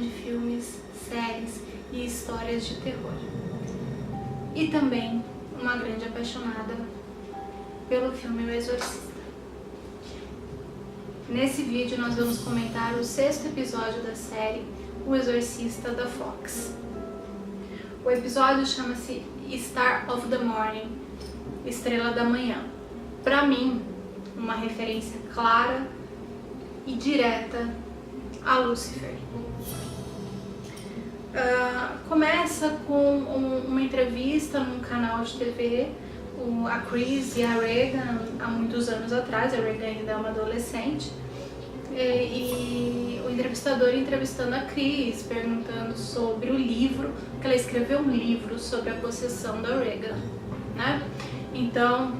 de filmes, séries e histórias de terror. E também uma grande apaixonada pelo filme O Exorcista. Nesse vídeo nós vamos comentar o 6º episódio da série O Exorcista da Fox. O episódio chama-se Star of the Morning, Estrela da Manhã. Para mim, uma referência clara e direta a Lucifer. Começa com uma entrevista num canal de TV, a Chris e a Regan, há muitos anos atrás. A Regan ainda é uma adolescente, e o entrevistador entrevistando a Chris, perguntando sobre o livro, que ela escreveu um livro sobre a possessão da Regan, né? Então,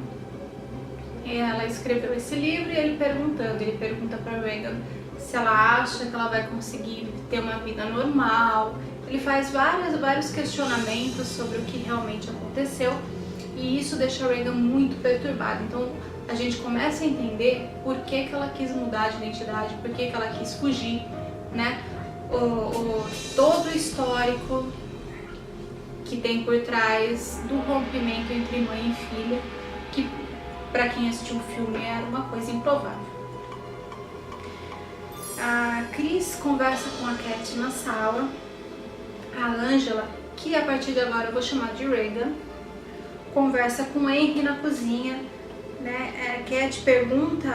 ela escreveu esse livro e ele pergunta para Regan se ela acha que ela vai conseguir ter uma vida normal. Ele faz vários questionamentos sobre o que realmente aconteceu, e isso deixa a Regan muito perturbada. Então a gente começa a entender por que ela quis mudar de identidade, por que ela quis fugir, né? Todo o histórico que tem por trás do rompimento entre mãe e filha, que para quem assistiu o filme era uma coisa improvável. A Chris conversa com a Cat na sala. A Angela, que a partir de agora eu vou chamar de Regan, conversa com o Henry na cozinha, né? A Cat pergunta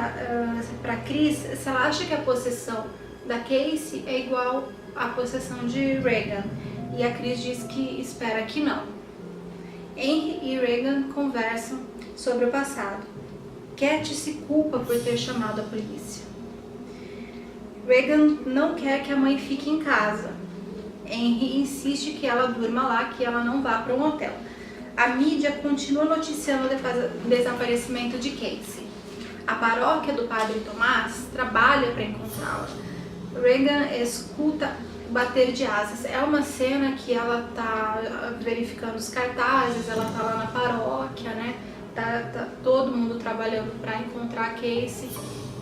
para Chris se ela acha que a possessão da Casey é igual à possessão de Regan, e a Chris diz que espera que não. Henry e Regan conversam sobre o passado. Cat se culpa por ter chamado a polícia. Regan não quer que a mãe fique em casa. Henry insiste que ela durma lá, que ela não vá para um hotel. A mídia continua noticiando o desaparecimento de Casey. A paróquia do Padre Tomás trabalha para encontrá-la. Regan escuta o bater de asas. É uma cena que ela tá verificando os cartazes, ela tá lá na paróquia, né? Tá todo mundo trabalhando para encontrar Casey,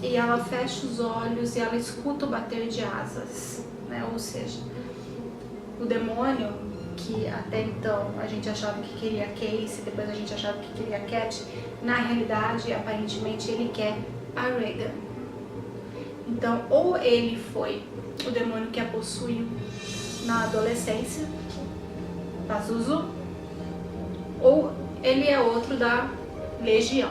e ela fecha os olhos e ela escuta o bater de asas, né? Ou seja, o demônio, que até então a gente achava que queria Casey, depois a gente achava que queria Cat, na realidade, aparentemente, ele quer a Regan. Então, ou ele foi o demônio que a possuiu na adolescência, Pazuzu, ou ele é outro da Legião.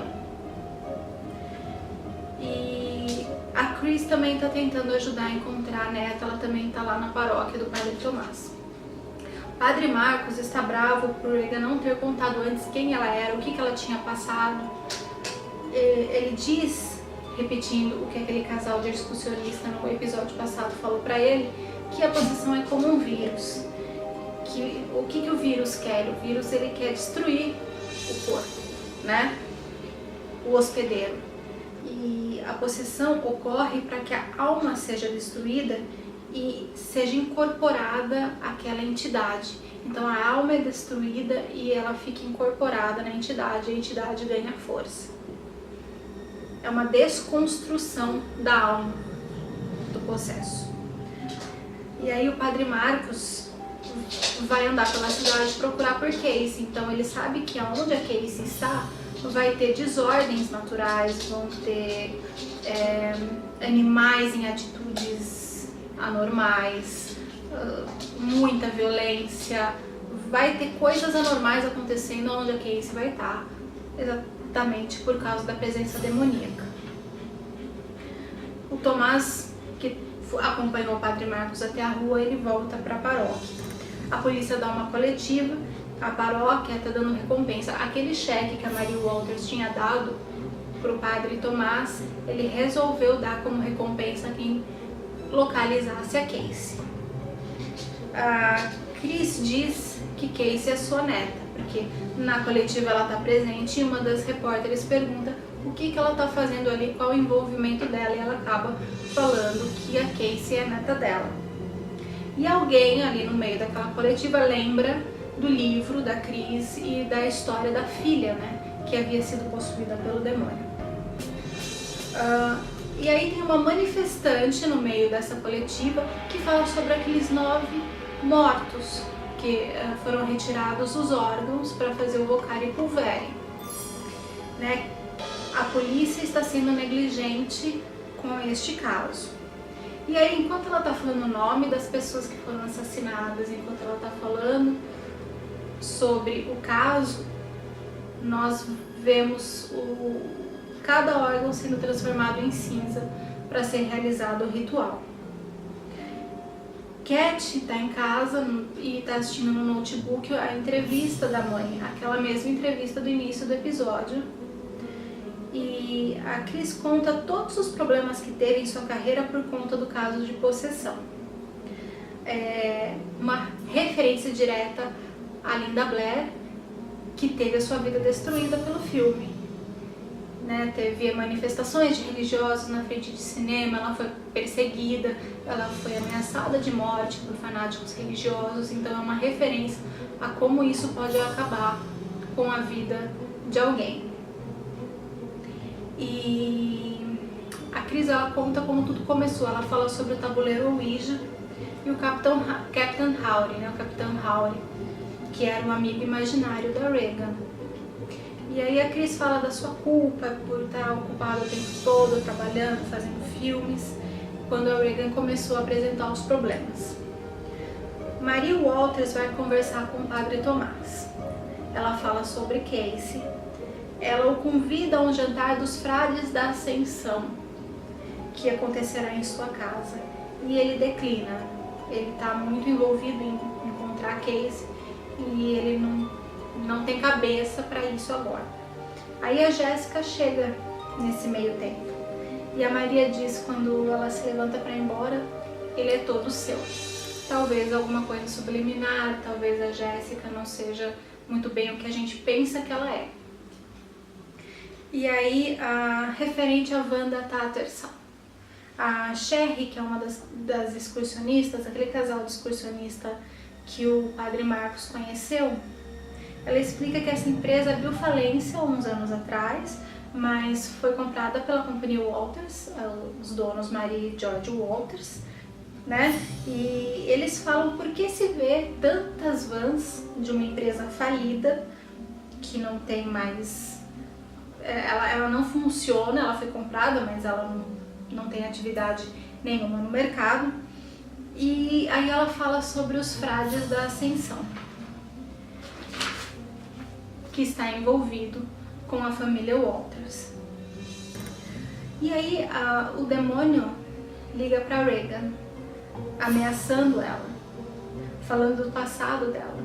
E a Chris também está tentando ajudar a encontrar a neta, ela também está lá na paróquia do Padre Tomás. Padre Marcos está bravo por Regan não ter contado antes quem ela era, o que ela tinha passado. Ele diz, repetindo o que aquele casal de excursionista no episódio passado falou para ele, que a possessão é como um vírus. O que o vírus quer? O vírus, ele quer destruir o corpo, né? O hospedeiro. E a possessão ocorre para que a alma seja destruída e seja incorporada àquela entidade. Então a alma é destruída e ela fica incorporada na entidade, a entidade ganha força. É uma desconstrução da alma do possesso. E aí o Padre Marcos vai andar pela cidade procurar por Casey. Então ele sabe que aonde a Casey está vai ter desordens naturais, vão ter animais em atitudes anormais, muita violência, vai ter coisas anormais acontecendo onde a Casey vai estar, exatamente por causa da presença demoníaca. O Tomás, que acompanhou o Padre Marcos até a rua, ele volta para a paróquia. A polícia dá uma coletiva, a paróquia está dando recompensa. Aquele cheque que a Mary Walters tinha dado para o Padre Tomás, ele resolveu dar como recompensa a quem localizasse a Casey. A Chris diz que Casey é sua neta, porque na coletiva ela está presente e uma das repórteres pergunta o que ela está fazendo ali, qual o envolvimento dela, e ela acaba falando que a Casey é a neta dela. E alguém ali no meio daquela coletiva lembra do livro da Chris e da história da filha, né, que havia sido possuída pelo demônio. E aí tem uma manifestante no meio dessa coletiva que fala sobre aqueles 9 mortos que foram retirados os órgãos para fazer o vocare pulvere, né? A polícia está sendo negligente com este caso. E aí, enquanto ela está falando o nome das pessoas que foram assassinadas, enquanto ela está falando sobre o caso, nós vemos cada órgão sendo transformado em cinza para ser realizado o ritual. Cat está em casa e está assistindo no notebook a entrevista da mãe, aquela mesma entrevista do início do episódio. E a Chris conta todos os problemas que teve em sua carreira por conta do caso de possessão. Uma referência direta a Linda Blair, que teve a sua vida destruída pelo filme. Né? Teve manifestações de religiosos na frente de cinema, ela foi perseguida, ela foi ameaçada de morte por fanáticos religiosos, então é uma referência a como isso pode acabar com a vida de alguém. E a Chris, ela conta como tudo começou, ela fala sobre o tabuleiro Ouija e o Capitão Howry, né? O Capitão Howry, que era um amigo imaginário da Regan. E aí a Chris fala da sua culpa por estar ocupada o tempo todo, trabalhando, fazendo filmes, quando a Regan começou a apresentar os problemas. Marie Walters vai conversar com o Padre Tomás. Ela fala sobre Casey. Ela o convida a um jantar dos frades da Ascensão, que acontecerá em sua casa. E ele declina. Ele está muito envolvido em encontrar Casey e ele não tem cabeça para isso agora. Aí a Jéssica chega nesse meio tempo e a Maria diz, quando ela se levanta para ir embora, ele é todo seu. Talvez alguma coisa subliminar, talvez a Jéssica não seja muito bem o que a gente pensa que ela é. E aí, referente a Wanda Tattersall, a Sherry, que é uma das excursionistas, aquele casal de excursionista que o Padre Marcos conheceu, ela explica que essa empresa abriu falência há uns anos atrás, mas foi comprada pela companhia Walters, os donos Marie e George Walters, né? E eles falam por que se vê tantas vans de uma empresa falida, que não tem mais... Ela não funciona, ela foi comprada, mas ela não tem atividade nenhuma no mercado. E aí ela fala sobre os frades da Ascensão, que está envolvido com a família Walters. E aí o demônio liga para Regan, ameaçando ela, falando do passado dela.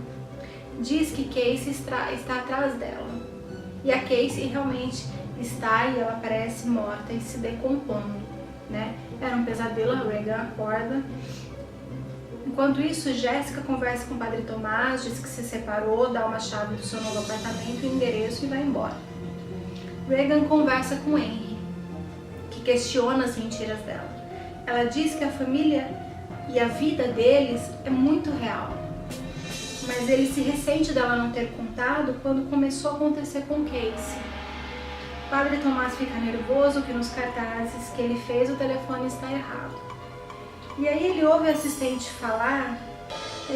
Diz que Casey está atrás dela. E a Casey realmente está, e ela parece morta e se decompondo, né? Era um pesadelo, a Regan acorda. Enquanto isso, Jéssica conversa com o Padre Tomás, diz que se separou, dá uma chave do seu novo apartamento, o endereço e vai embora. Regan conversa com Henry, que questiona as mentiras dela. Ela diz que a família e a vida deles é muito real, mas ele se ressente dela não ter contado quando começou a acontecer com Casey. O Padre Tomás fica nervoso que nos cartazes que ele fez o telefone está errado. E aí ele ouve o assistente falar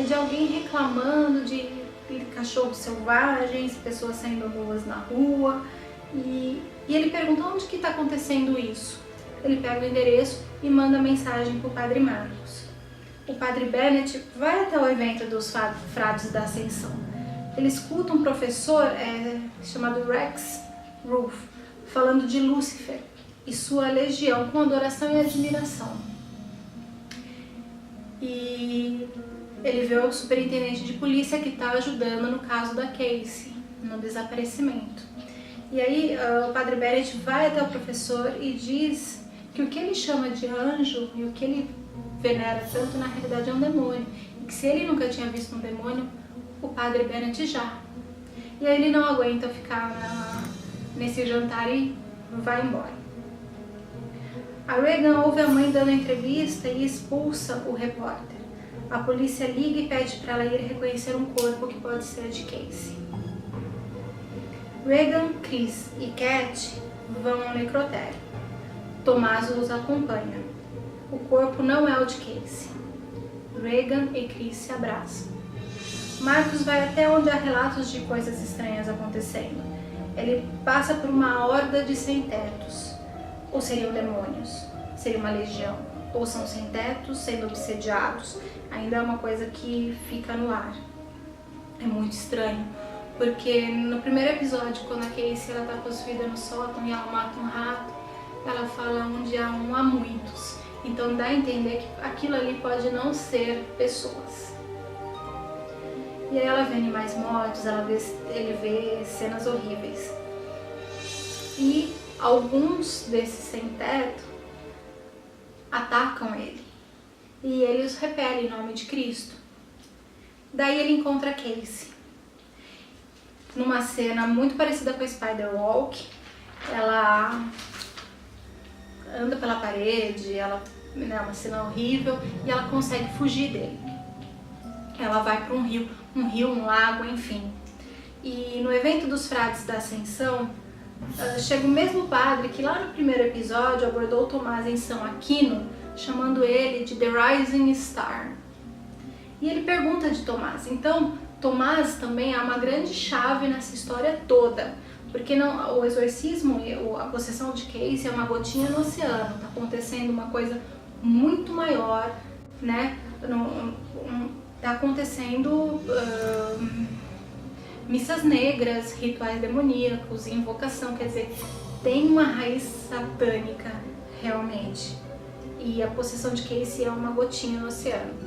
de alguém reclamando de cachorros selvagens, pessoas saindo nuas na rua, e ele pergunta onde que está acontecendo isso. Ele pega o endereço e manda mensagem para o Padre Marcos. O Padre Bennett vai até o evento dos frades da Ascensão. Ele escuta um professor chamado Rex Ruff falando de Lúcifer e sua legião com adoração e admiração. E ele vê o superintendente de polícia que está ajudando no caso da Casey, no desaparecimento. E aí o Padre Bennett vai até o professor e diz que o que ele chama de anjo e o que ele venera tanto na realidade é um demônio. E que se ele nunca tinha visto um demônio, o Padre Bennett já. E aí ele não aguenta ficar nesse jantar e vai embora. A Regan ouve a mãe dando a entrevista e expulsa o repórter. A polícia liga e pede para ela ir reconhecer um corpo que pode ser de Casey. Regan, Chris e Cat vão ao necrotério. Tomás os acompanha. O corpo não é o de Casey. Regan e Chris se abraçam. Marcos vai até onde há relatos de coisas estranhas acontecendo. Ele passa por uma horda de sem-tetos. Ou seriam demônios? Seria uma legião? Ou são sem-tetos sendo obsediados? Ainda é uma coisa que fica no ar. É muito estranho, porque no primeiro episódio, quando a Casey ela tá possuída no sótão e ela mata um rato, ela fala onde há um, há muitos. Então dá a entender que aquilo ali pode não ser pessoas. E aí ela vê animais mortos, ele vê cenas horríveis. E alguns desses sem-teto atacam ele. E ele os repele em nome de Cristo. Daí ele encontra a Casey. Numa cena muito parecida com a Spider-Walk, ela anda pela parede, ela é uma cena horrível e ela consegue fugir dele. Ela vai para um rio, um lago, enfim. E no evento dos frades da Ascensão, chega o mesmo padre que lá no primeiro episódio abordou Tomás em São Aquino, chamando ele de The Rising Star. E ele pergunta de Tomás. Então, Tomás também é uma grande chave nessa história toda, porque não, o exorcismo, a possessão de Casey é uma gotinha no oceano. Está acontecendo uma coisa muito maior, né? Está acontecendo missas negras, rituais demoníacos, invocação, quer dizer, tem uma raiz satânica realmente. E a possessão de Casey é uma gotinha no oceano.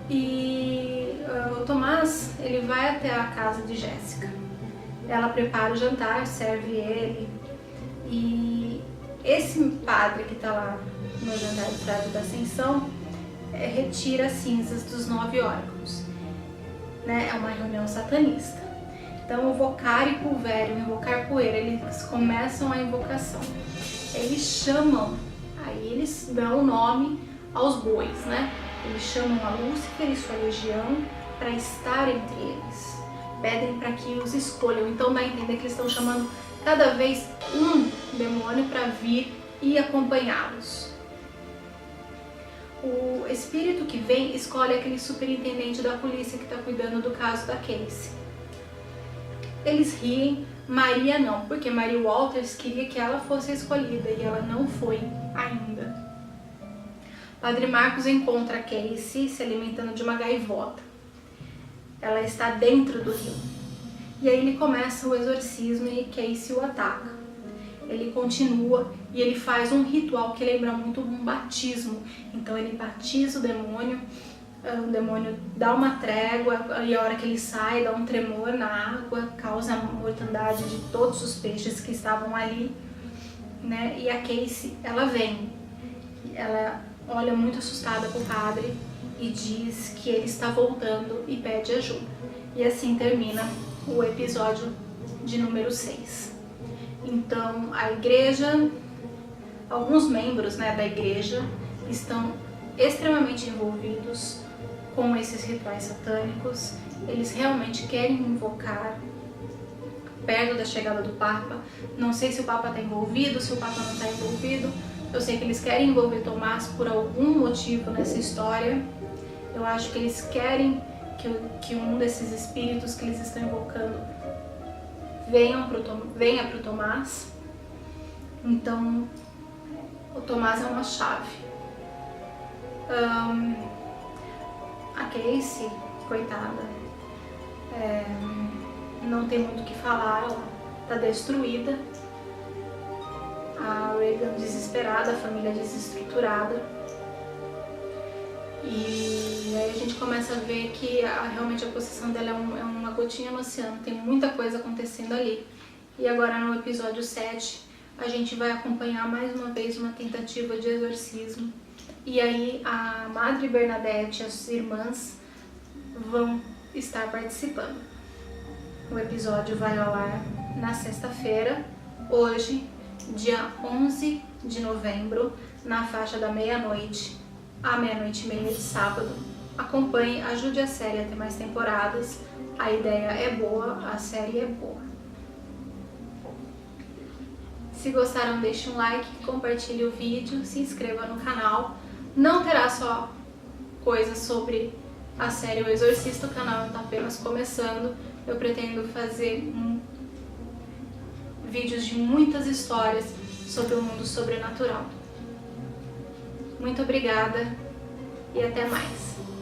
E o Tomás, ele vai até a casa de Jéssica. Ela prepara o jantar, serve ele. E esse padre que está lá no jantar do Frade da Ascensão retira as cinzas dos 9 órgãos. Né? É uma reunião satanista. Então o vocário e pulvério, invocar poeira, eles começam a invocação. Eles chamam, aí eles dão o nome aos bois, né? Eles chamam a Lúcifer e sua legião para estar entre eles. Pedem para que os escolham. Então dá a entender que eles estão chamando cada vez um demônio para vir e acompanhá-los. O espírito que vem escolhe aquele superintendente da polícia que está cuidando do caso da Casey. Eles riem, Maria não, porque Maria Walters queria que ela fosse escolhida e ela não foi ainda. Padre Marcos encontra a Casey se alimentando de uma gaivota. Ela está dentro do rio. E aí ele começa o exorcismo e Casey o ataca. Ele continua e ele faz um ritual que lembra muito um batismo. Então ele batiza o demônio dá uma trégua e a hora que ele sai dá um tremor na água, causa a mortandade de todos os peixes que estavam ali, né? E a Casey, ela vem. Ela olha muito assustada pro padre e diz que ele está voltando e pede ajuda. E assim termina o episódio de número 6. Então a igreja, alguns membros, né, da igreja estão extremamente envolvidos com esses rituais satânicos. Eles realmente querem invocar perto da chegada do Papa. Não sei se o Papa está envolvido, se o Papa não está envolvido. Eu sei que eles querem envolver Tomás por algum motivo nessa história. Eu acho que eles querem que um desses espíritos que eles estão invocando venha para o Tomás. Então, o Tomás é uma chave. A Casey, coitada, não tem muito o que falar, ela está destruída. A Regan desesperada, a família desestruturada. E aí a gente começa a ver que realmente a possessão dela é uma gotinha no oceano, tem muita coisa acontecendo ali. E agora no episódio 7 a gente vai acompanhar mais uma vez uma tentativa de exorcismo. E aí a Madre Bernadette e as irmãs vão estar participando. O episódio vai ao ar na sexta-feira, hoje, dia 11 de novembro, na faixa da meia-noite à meia-noite e meia de sábado. Acompanhe, ajude a série a ter mais temporadas. A ideia é boa, a série é boa. Se Se gostaram, deixe um like, compartilhe o vídeo, se inscreva no canal. Não terá só coisas sobre a série O Exorcista, o canal está apenas começando. Eu pretendo fazer vídeos de muitas histórias sobre o mundo sobrenatural. Muito obrigada e até mais!